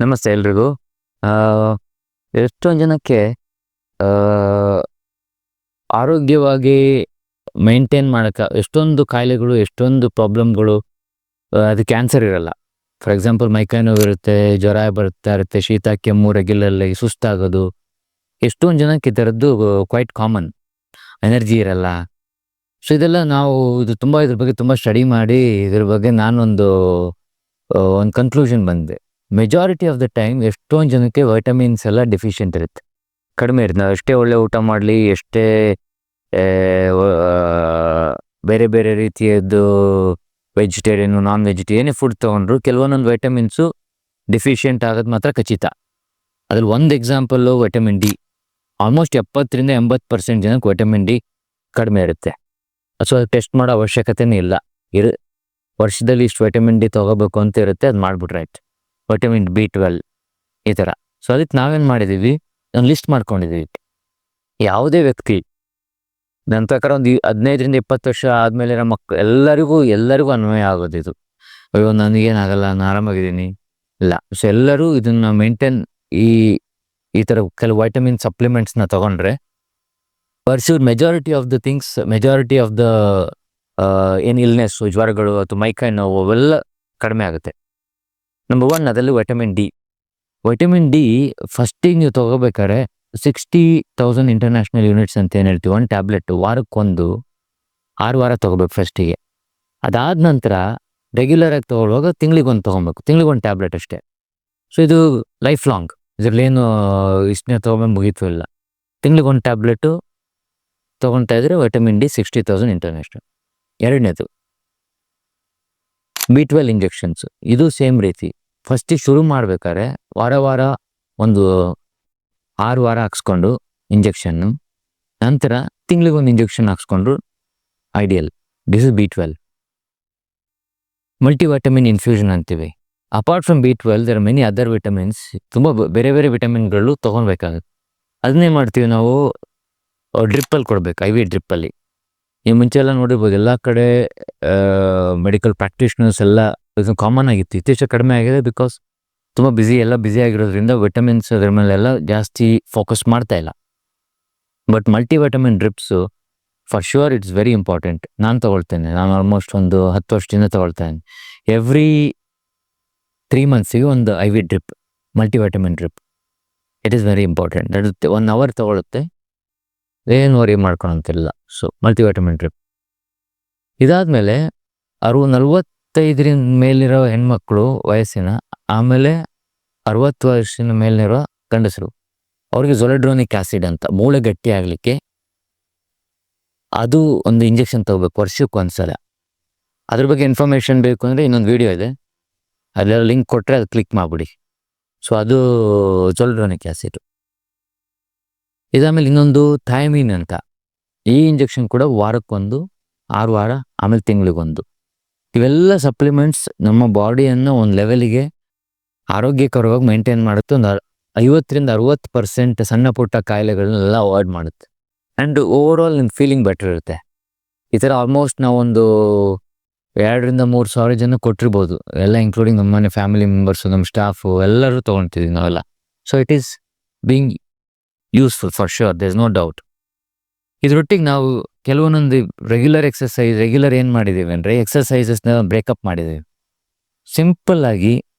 ನಮಸ್ತೆ ಎಲ್ರಿಗೂ. ಆ, ಎಷ್ಟೊಂದು ಜನಕ್ಕೆ ಆ, ಆರೋಗ್ಯವಾಗಿ ಮೇಂಟೈನ್ ಮಾಡಕ್ಕೆ ಎಷ್ಟೊಂದು ಕಾಯಿಲೆಗಳು, ಎಷ್ಟೊಂದು ಪ್ರಾಬ್ಲಮ್ಗಳು. ಅದು ಕ್ಯಾನ್ಸರ್ ಇರಲ್ಲ. ಫಾರ್ ಎಕ್ಸಾಂಪಲ್ ಮೈಕೈ ನೋವು ಇರುತ್ತೆ, ಜ್ವರ ಬರ್ತಾ ಇರುತ್ತೆ, ಶೀತ ಕೆಮ್ಮು ರೆಗ್ಯುಲರ್ಲಿ, ಸುಸ್ತಾಗೋದು. ಎಷ್ಟೊಂದು ಜನಕ್ಕೆ ಈ ಥರದ್ದು ಕ್ವೈಟ್ ಕಾಮನ್. ಎನರ್ಜಿ ಇರಲ್ಲ. ಸೊ ಇದೆಲ್ಲ ನಾವು ಇದ್ರ ಬಗ್ಗೆ ತುಂಬ ಸ್ಟಡಿ ಮಾಡಿ ಇದ್ರ ಬಗ್ಗೆ ನಾನೊಂದು ಒಂದು ಕನ್ಕ್ಲೂಷನ್ ಬಂದೆ. ಮೆಜಾರಿಟಿ ಆಫ್ ದ ಟೈಮ್ ಎಷ್ಟೊಂದು ಜನಕ್ಕೆ ವೈಟಮಿನ್ಸ್ ಎಲ್ಲ ಡೆಫಿಷಿಯೆಂಟ್ ಇರುತ್ತೆ, ಕಡಿಮೆ ಇರುತ್ತೆ. ನಾವು ಎಷ್ಟೇ ಒಳ್ಳೆ ಊಟ ಮಾಡಲಿ, ಎಷ್ಟೇ ಆ, ಬೇರೆ ಬೇರೆ ರೀತಿಯದ್ದು ವೆಜಿಟೇರಿಯನ್, ನಾನ್ ವೆಜಿಟೇರಿಯನ್ ಫುಡ್ ತೊಗೊಂಡ್ರು ಕೆಲವೊಂದೊಂದು ವೈಟಮಿನ್ಸು ಡೆಫಿಷಿಯೆಂಟ್ ಆಗೋದು ಮಾತ್ರ ಖಚಿತ. ಅದ್ರಲ್ಲಿ ಒಂದು ಎಕ್ಸಾಂಪಲ್ಲು ವೈಟಮಿನ್ ಡಿ. ಆಲ್ಮೋಸ್ಟ್ 70-80% ಜನಕ್ಕೆ ವೈಟಮಿನ್ ಡಿ ಕಡಿಮೆ ಇರುತ್ತೆ. ಸೊ ಅದು ಟೆಸ್ಟ್ ಮಾಡೋ ಅವಶ್ಯಕತೆನೇ ಇಲ್ಲ. ವರ್ಷದಲ್ಲಿ ಇಷ್ಟು ವೈಟಮಿನ್ ಡಿ ತೊಗೋಬೇಕು ಅಂತ ಇರುತ್ತೆ, ಅದು ಮಾಡಿಬಿಟ್ರೆ ಆಯ್ತು. ವೈಟಮಿನ್ B12 ಈ ಥರ. ಸೊ ಅದಕ್ಕೆ ನಾವೇನು ಮಾಡಿದ್ದೀವಿ, ಒಂದು ಲಿಸ್ಟ್ ಮಾಡ್ಕೊಂಡಿದ್ದೀವಿ. ಯಾವುದೇ ವ್ಯಕ್ತಿ, ನನ್ನ ಪ್ರಕಾರ ಒಂದು 15-20 ವರ್ಷ ಆದಮೇಲೆ ನಮ್ಮ ಎಲ್ಲರಿಗೂ ಅನ್ವಯ ಆಗೋದು ಇದು. ಅಯ್ಯೋ ನನಗೇನಾಗಲ್ಲ, ನಾನು ಆರಾಮಾಗಿದ್ದೀನಿ, ಇಲ್ಲ. ಸೊ ಎಲ್ಲರೂ ಇದನ್ನು ಮೇಂಟೈನ್, ಈ ಥರ ಕೆಲವು ವೈಟಮಿನ್ ಸಪ್ಲಿಮೆಂಟ್ಸ್ನ ತೊಗೊಂಡ್ರೆ for sure majority of the things, majority of the ಏನು ಇಲ್ನೆಸ್ಸು, ಜ್ವರಗಳು ಅಥವಾ ಮೈಕೈ ನೋವು ಅವೆಲ್ಲ ಕಡಿಮೆ ಆಗುತ್ತೆ. ನಂಬರ್ 1 ಅದರಲ್ಲಿ ವೈಟಮಿನ್ ಡಿ. ವೈಟಮಿನ್ ಡಿ ಫಸ್ಟಿಗೆ ನೀವು ತೊಗೋಬೇಕಾದ್ರೆ 60,000 ಇಂಟರ್ನ್ಯಾಷನಲ್ ಯೂನಿಟ್ಸ್ ಅಂತ ಏನು ಹೇಳ್ತೀವಿ, ಒಂದು ಟ್ಯಾಬ್ಲೆಟ್ ವಾರಕ್ಕೊಂದು 6 ವಾರ ತೊಗೋಬೇಕು ಫಸ್ಟಿಗೆ. ಅದಾದ ನಂತರ ರೆಗ್ಯುಲರಾಗಿ ತೊಗೊಳ್ಳುವಾಗ ತಿಂಗಳಿಗೊಂದು ತೊಗೊಬೇಕು, ತಿಂಗಳಿಗೊಂದು ಟ್ಯಾಬ್ಲೆಟ್ ಅಷ್ಟೇ. ಸೊ ಇದು ಲೈಫ್ ಲಾಂಗ್, ಇದರಲ್ಲೇನು ಇಷ್ಟನೇ ತೊಗೊಂಡು ಮುಗೀತು ಇಲ್ಲ. ತಿಂಗಳಿಗೊಂದು ಟ್ಯಾಬ್ಲೆಟು ತೊಗೊಳ್ತಾ ಇದ್ರೆ ವೈಟಮಿನ್ ಡಿ 60,000 ಇಂಟರ್ನ್ಯಾಷನಲ್. ಎರಡನೇದು B12 ಇಂಜೆಕ್ಷನ್ಸ್. ಇದು ಸೇಮ್ ರೀತಿ. ಫಸ್ಟಿಗೆ ಶುರು ಮಾಡ್ಬೇಕಾದ್ರೆ ವಾರ ಒಂದು 6 ವಾರ ಹಾಕ್ಸ್ಕೊಂಡು ಇಂಜೆಕ್ಷನ್ನು, ನಂತರ ತಿಂಗಳಿಗೊಂದು ಇಂಜೆಕ್ಷನ್ ಹಾಕ್ಸ್ಕೊಂಡ್ರು ideal. This is B12. Multivitamin infusion ಅಂತೀವಿ. Apart from B12 there are many other vitamins. ತುಂಬ ಬೇರೆ ಬೇರೆ ವಿಟಮಿನ್ಗಳು ತೊಗೊಳ್ಬೇಕಾಗುತ್ತೆ. ಅದನ್ನೇ ಮಾಡ್ತೀವಿ ನಾವು, ಡ್ರಿಪ್ಪಲ್ಲಿ ಕೊಡಬೇಕು, IV ಡ್ರಿಪ್ಪಲ್ಲಿ. ಈ ಮುಂಚೆ ಎಲ್ಲ ನೋಡಿರ್ಬೋದು, ಎಲ್ಲ ಕಡೆ ಮೆಡಿಕಲ್ ಪ್ರಾಕ್ಟೀಷನರ್ಸ್ ಎಲ್ಲ ಕಾಮನ್ ಆಗಿತ್ತು. ಇತ್ತೀಚೆಗೆ ಕಡಿಮೆ ಆಗಿದೆ, ಬಿಕಾಸ್ ತುಂಬ ಎಲ್ಲ ಬ್ಯುಸಿ ಆಗಿರೋದ್ರಿಂದ ವಿಟಮಿನ್ಸ್ ಅದ್ರ ಮೇಲೆಲ್ಲ ಜಾಸ್ತಿ ಫೋಕಸ್ ಮಾಡ್ತಾ ಇಲ್ಲ. But multivitamin drips for sure it's very important. ನಾನು ತೊಗೊಳ್ತೇನೆ, ನಾನು ಆಲ್ಮೋಸ್ಟ್ ಒಂದು 10 ವರ್ಷದಿಂದ ತೊಗೊಳ್ತೇನೆ. ಎವ್ರಿ 3 ಮಂತ್ಸಿಗೆ ಒಂದು IV drip, multivitamin drip. It is very important. ಅದು 1 ಅವರ್ ತೊಗೊಳುತ್ತೆ, ಏನು ವರಿ ಮಾಡ್ಕೊಳಂತಿಲ್ಲ. So multivitamin drip. ಇದಾದಮೇಲೆ 40 ಮೇಲಿರೋ ಹೆಣ್ಮಕ್ಳು ವಯಸ್ಸಿನ, ಆಮೇಲೆ 60 ವರ್ಷದ ಮೇಲಿರೋ ಗಂಡಸರು, ಅವ್ರಿಗೆ ಝೊಲೆಡ್ರೋನಿಕ್ ಆ್ಯಸಿಡ್ ಅಂತ ಮೂಳೆ ಗಟ್ಟಿ ಆಗಲಿಕ್ಕೆ ಅದು ಒಂದು ಇಂಜೆಕ್ಷನ್ ತೊಗೋಬೇಕು ವರ್ಷಕ್ಕೆ ಒಂದ್ಸಲ. ಅದ್ರ ಬಗ್ಗೆ ಇನ್ಫಾರ್ಮೇಷನ್ ಬೇಕು ಅಂದರೆ ಇನ್ನೊಂದು ವಿಡಿಯೋ ಇದೆ, ಅದೆಲ್ಲ ಲಿಂಕ್ ಕೊಟ್ಟರೆ ಅದು ಕ್ಲಿಕ್ ಮಾಡಿಬಿಡಿ. ಸೊ ಅದು ಝೊಲೆಡ್ರೋನಿಕ್ ಆ್ಯಸಿಡ್. ಇದಾದಮೇಲೆ ಇನ್ನೊಂದು ಥೈಮಿನ್ ಅಂತ, ಈ ಇಂಜೆಕ್ಷನ್ ಕೂಡ ವಾರಕ್ಕೊಂದು 6 ವಾರ, ಆಮೇಲೆ ತಿಂಗಳಿಗೊಂದು. ಇವೆಲ್ಲ ಸಪ್ಲಿಮೆಂಟ್ಸ್ ನಮ್ಮ ಬಾಡಿಯನ್ನು ಒಂದು ಲೆವೆಲಿಗೆ ಆರೋಗ್ಯಕರವಾಗಿ ಮೇಂಟೈನ್ ಮಾಡುತ್ತೆ. ಒಂದು 50-60% ಸಣ್ಣ ಪುಟ್ಟ ಕಾಯಿಲೆಗಳನ್ನೆಲ್ಲ ಅವಾಯ್ಡ್ ಮಾಡುತ್ತೆ. ಆ್ಯಂಡ್ ಓವರ್ ಆಲ್ ನಿಮ್ಮ ಫೀಲಿಂಗ್ ಬೆಟರ್ ಇರುತ್ತೆ. ಈ ಥರ ಆಲ್ಮೋಸ್ಟ್ ನಾವೊಂದು 2-3 ಸಾವಿರ ಜನ ಕೊಟ್ಟಿರ್ಬೋದು, ಎಲ್ಲ ಇನ್ಕ್ಲೂಡಿಂಗ್ ನಮ್ಮನೆ ಫ್ಯಾಮಿಲಿ ಮೆಂಬರ್ಸು, ನಮ್ಮ ಸ್ಟಾಫು ಎಲ್ಲರೂ ತೊಗೊಳ್ತಿದ್ದೀವಿ ನಾವೆಲ್ಲ. So it is being useful for sure, there is no doubt. ಇದರೊಟ್ಟಿಗೆ ನಾವು ಕೆಲವೊಂದೊಂದು ರೆಗ್ಯುಲರ್ ಏನು ಮಾಡಿದ್ದೀವಿ ಅಂದರೆ ಎಕ್ಸಸೈಸಸ್ನ ಬ್ರೇಕಪ್ ಮಾಡಿದ್ದೀವಿ. ಸಿಂಪಲ್ಲಾಗಿ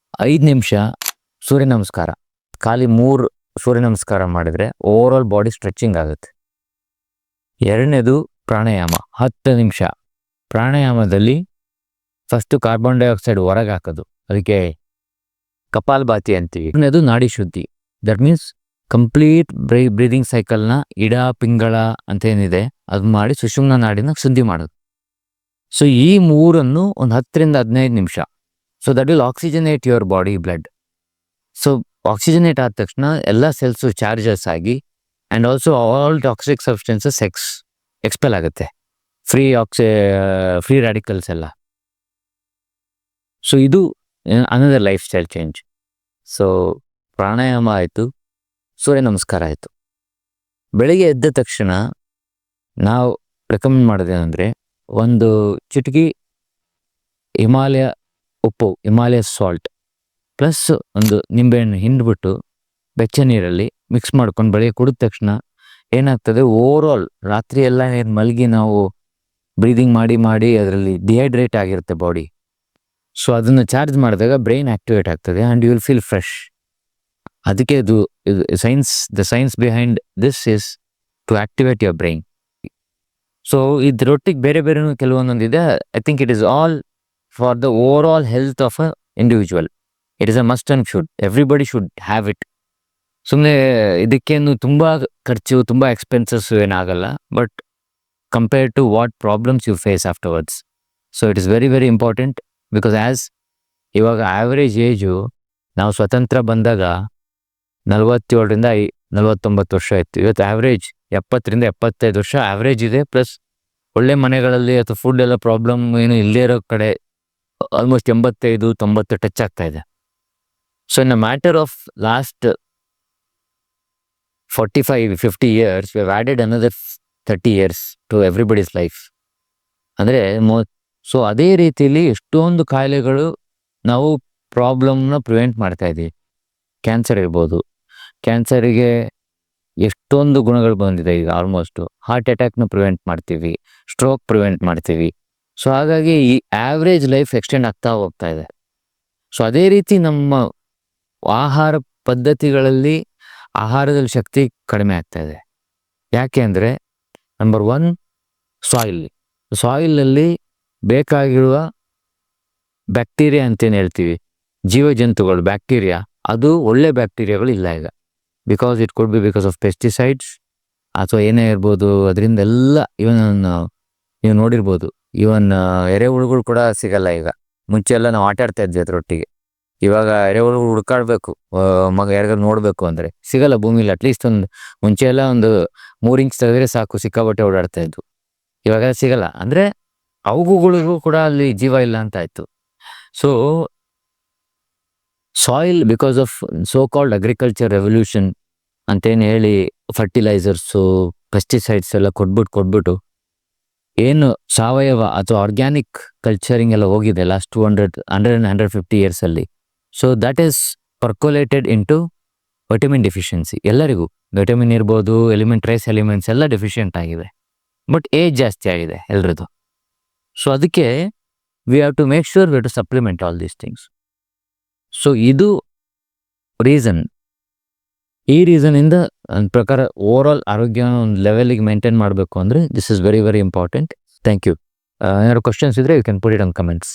5 ನಿಮಿಷ ಸೂರ್ಯ ನಮಸ್ಕಾರ, ಖಾಲಿ 3 ಸೂರ್ಯ ನಮಸ್ಕಾರ ಮಾಡಿದರೆ ಓವರ್ ಆಲ್ ಬಾಡಿ ಸ್ಟ್ರೆಚಿಂಗ್ ಆಗುತ್ತೆ. ಎರಡನೇದು ಪ್ರಾಣಾಯಾಮ, 10 ನಿಮಿಷ. ಪ್ರಾಣಾಯಾಮದಲ್ಲಿ ಫಸ್ಟು ಕಾರ್ಬನ್ ಡೈಆಕ್ಸೈಡ್ ಹೊರಗೆ ಹಾಕೋದು, ಅದಕ್ಕೆ ಕಪಾಲಭಾತಿ ಅಂತೀವಿ. ಎರಡನೇದು ನಾಡಿ ಶುದ್ಧಿ. ದಟ್ ಮೀನ್ಸ್ ಕಂಪ್ಲೀಟ್ ಬ್ರೀದಿಂಗ್ ಸೈಕಲ್ನ ಇಡ ಪಿಂಗಳ ಅಂತ ಏನಿದೆ ಅದು ಮಾಡಿ ಸುಷುಮ್ನ ನಾಡಿನ ಶುದ್ಧಿ ಮಾಡೋದು. ಸೊ ಈ 3 ಒಂದು 10-15 ನಿಮಿಷ. So that will oxygenate your body blood. So oxygenate ಆದ ತಕ್ಷಣ ಎಲ್ಲ ಸೆಲ್ಸು ಚಾರ್ಜಸ್ ಆಗಿ, and also all toxic substances expel ಆಗುತ್ತೆ, ಫ್ರೀ ರ್ಯಾಡಿಕಲ್ಸ್ ಎಲ್ಲ. ಸೊ ಇದು another lifestyle change. So pranayama ಆಯಿತು, ಸೂರ್ಯ ನಮಸ್ಕಾರ ಆಯಿತು. ಬೆಳಿಗ್ಗೆ ಎದ್ದ ತಕ್ಷಣ ನಾವು ರೆಕಮೆಂಡ್ ಮಾಡೋದೇನೆಂದರೆ, ಒಂದು ಚಿಟಕಿ ಹಿಮಾಲಯ ಉಪ್ಪು, ಹಿಮಾಲಯ ಸಾಲ್ಟ್ ಪ್ಲಸ್ ಒಂದು ನಿಂಬೆಹಣ್ಣು ಹಿಂಡ್ಬಿಟ್ಟು ಬೆಚ್ಚ ನೀರಲ್ಲಿ ಮಿಕ್ಸ್ ಮಾಡ್ಕೊಂಡು ಬೆಳಗ್ಗೆ ಕುಡಿದ ತಕ್ಷಣ ಏನಾಗ್ತದೆ, ಓವರ್ ಆಲ್ ರಾತ್ರಿ ಎಲ್ಲ ಏನು ಮಲಗಿ ನಾವು ಬ್ರೀದಿಂಗ್ ಮಾಡಿ ಮಾಡಿ ಅದರಲ್ಲಿ ಡಿಹೈಡ್ರೇಟ್ ಆಗಿರುತ್ತೆ ಬಾಡಿ. ಸೊ ಅದನ್ನು ಚಾರ್ಜ್ ಮಾಡಿದಾಗ ಬ್ರೈನ್ ಆಕ್ಟಿವೇಟ್ ಆಗ್ತದೆ and you will feel fresh. ಅದಕ್ಕೆ ಇದು the science behind this is to activate your brain. So ಇದರೊಟ್ಟಿಗೆ ಬೇರೆ ಬೇರೆನೂ ಕೆಲವೊಂದೊಂದಿದೆ. I think it is all for the overall health of a individual. It is a must and everybody should have it. ಸುಮ್ಮನೆ ಇದಕ್ಕೇನು ತುಂಬ ಖರ್ಚು, ತುಂಬ expenses ಏನಾಗಲ್ಲ, but compare to what problems you face afterwards. So it is very very important. Because ಇವಾಗ average age ನಾವು ಸ್ವತಂತ್ರ ಬಂದಾಗ 47ರಿಂದ 49 ವರ್ಷ ಇತ್ತು. ಇವತ್ತು ಆ್ಯಾವ್ರೇಜ್ 70ರಿಂದ 75 ವರ್ಷ ಆ್ಯಾವ್ರೇಜ್ ಇದೆ. ಪ್ಲಸ್ ಒಳ್ಳೆ ಮನೆಗಳಲ್ಲಿ ಅಥವಾ ಫುಡ್ ಎಲ್ಲ ಪ್ರಾಬ್ಲಮ್ ಏನು ಇಲ್ಲದೇ ಇರೋ ಕಡೆ ಆಲ್ಮೋಸ್ಟ್ 85-90 ಟಚ್ ಆಗ್ತಾ ಇದೆ. So in a matter of last 45-50 years, we have added another 30 years to everybody's life. ಅಂದರೆ ಸೊ ಅದೇ ರೀತಿಯಲ್ಲಿ ಎಷ್ಟೊಂದು ಕಾಯಿಲೆಗಳು ನಾವು ಪ್ರಾಬ್ಲಮ್ನ ಪ್ರಿವೆಂಟ್ ಮಾಡ್ತಾ ಇದ್ದೀವಿ. ಕ್ಯಾನ್ಸರ್ ಇರ್ಬೋದು, ಕ್ಯಾನ್ಸರಿಗೆ ಎಷ್ಟೊಂದು ಗುಣಗಳು ಬಂದಿದೆ ಈಗ. ಆಲ್ಮೋಸ್ಟು ಹಾರ್ಟ್ ಅಟ್ಯಾಕ್ನ ಪ್ರಿವೆಂಟ್ ಮಾಡ್ತೀವಿ, ಸ್ಟ್ರೋಕ್ ಪ್ರಿವೆಂಟ್ ಮಾಡ್ತೀವಿ. ಸೊ ಹಾಗಾಗಿ ಈ ಆ್ಯಾವ್ರೇಜ್ ಲೈಫ್ ಎಕ್ಸ್ಟೆಂಡ್ ಆಗ್ತಾ ಹೋಗ್ತಾ ಇದೆ. ಸೊ ಅದೇ ರೀತಿ ನಮ್ಮ ಆಹಾರ ಪದ್ಧತಿಗಳಲ್ಲಿ ಆಹಾರದಲ್ಲಿ ಶಕ್ತಿ ಕಡಿಮೆ ಆಗ್ತಾ ಇದೆ. ಯಾಕೆ ಅಂದರೆ ನಂಬರ್ 1 ಸಾಯಿಲಲ್ಲಿ ಬೇಕಾಗಿರುವ ಬ್ಯಾಕ್ಟೀರಿಯಾ ಅಂತೇನು ಹೇಳ್ತೀವಿ, ಜೀವಜಂತುಗಳು, ಬ್ಯಾಕ್ಟೀರಿಯಾ, ಅದು ಒಳ್ಳೆ ಬ್ಯಾಕ್ಟೀರಿಯಾಗಳು ಇಲ್ಲ ಈಗ. Because it could be because of pesticides ಅಥವಾ ಏನೇ ಇರ್ಬೋದು. ಅದರಿಂದೆಲ್ಲ ಇವನ್ ನೀವು ನೋಡಿರ್ಬೋದು, ಇವನ್ ಎರೆಹುಳುಗಳು ಕೂಡ ಸಿಗಲ್ಲ ಈಗ. ಮುಂಚೆ ಎಲ್ಲ ನಾವು ಆಟಾಡ್ತಾ ಇದ್ವಿ ಅದರೊಟ್ಟಿಗೆ. ಇವಾಗ ಎರೆಹುಳು ಹುಡ್ಕಾಡ್ಬೇಕು, ಯಾರಿಗಾರು ನೋಡಬೇಕು ಅಂದರೆ ಸಿಗಲ್ಲ ಭೂಮಿಲಿ. ಅಟ್ಲೀಸ್ಟ್ ಮುಂಚೆ ಎಲ್ಲ ಒಂದು 3 ಇಂಚ್ ತೆಗೆದ್ರೆ ಸಾಕು, ಸಿಕ್ಕಾಬಟ್ಟೆ ಓಡಾಡ್ತಾ ಇದ್ವು. ಇವಾಗ ಸಿಗಲ್ಲ. ಅಂದರೆ ಅವುಗಳಿಗೂ ಕೂಡ ಅಲ್ಲಿ ಜೀವ ಇಲ್ಲ ಅಂತ ಆಯಿತು. So soil, because of so called agriculture revolution ಅಂತೇನು ಹೇಳಿ ಫರ್ಟಿಲೈಸರ್ಸು, ಪೆಸ್ಟಿಸೈಡ್ಸ್ ಎಲ್ಲ ಕೊಟ್ಬಿಟ್ಟು ಏನು ಸಾವಯವ ಅಥವಾ ಆರ್ಗ್ಯಾನಿಕ್ ಕಲ್ಚರಿಂಗ್ ಎಲ್ಲ ಹೋಗಿದೆ ಲಾಸ್ಟ್ 150 ಇಯರ್ಸಲ್ಲಿ. So that is percolated into vitamin deficiency. ಎಲ್ಲರಿಗೂ ವಿಟಮಿನ್ ಇರ್ಬೋದು, ಟ್ರೇಸ್ ಎಲಿಮೆಂಟ್ಸ್ ಎಲ್ಲ ಡೆಫಿಷಿಯೆಂಟ್ ಆಗಿದೆ. ಬಟ್ ಏಜ್ ಜಾಸ್ತಿ ಆಗಿದೆ ಎಲ್ರದ್ದು. ಸೊ ಅದಕ್ಕೆ we have to make sure we have to supplement all these things. So ಇದು ರೀಸನ್. ಈ ರೀಸನಿಂದ ನನ್ನ ಪ್ರಕಾರ ಓವರ್ ಆಲ್ ಆರೋಗ್ಯ ಒಂದು ಲೆವೆಲಿಗೆ ಮೇಂಟೈನ್ ಮಾಡಬೇಕು ಅಂದರೆ this is very very important. Thank you. ಏನಾದ್ರು ಕ್ವಶನ್ಸ್ ಇದ್ದರೆ you can put it on comments.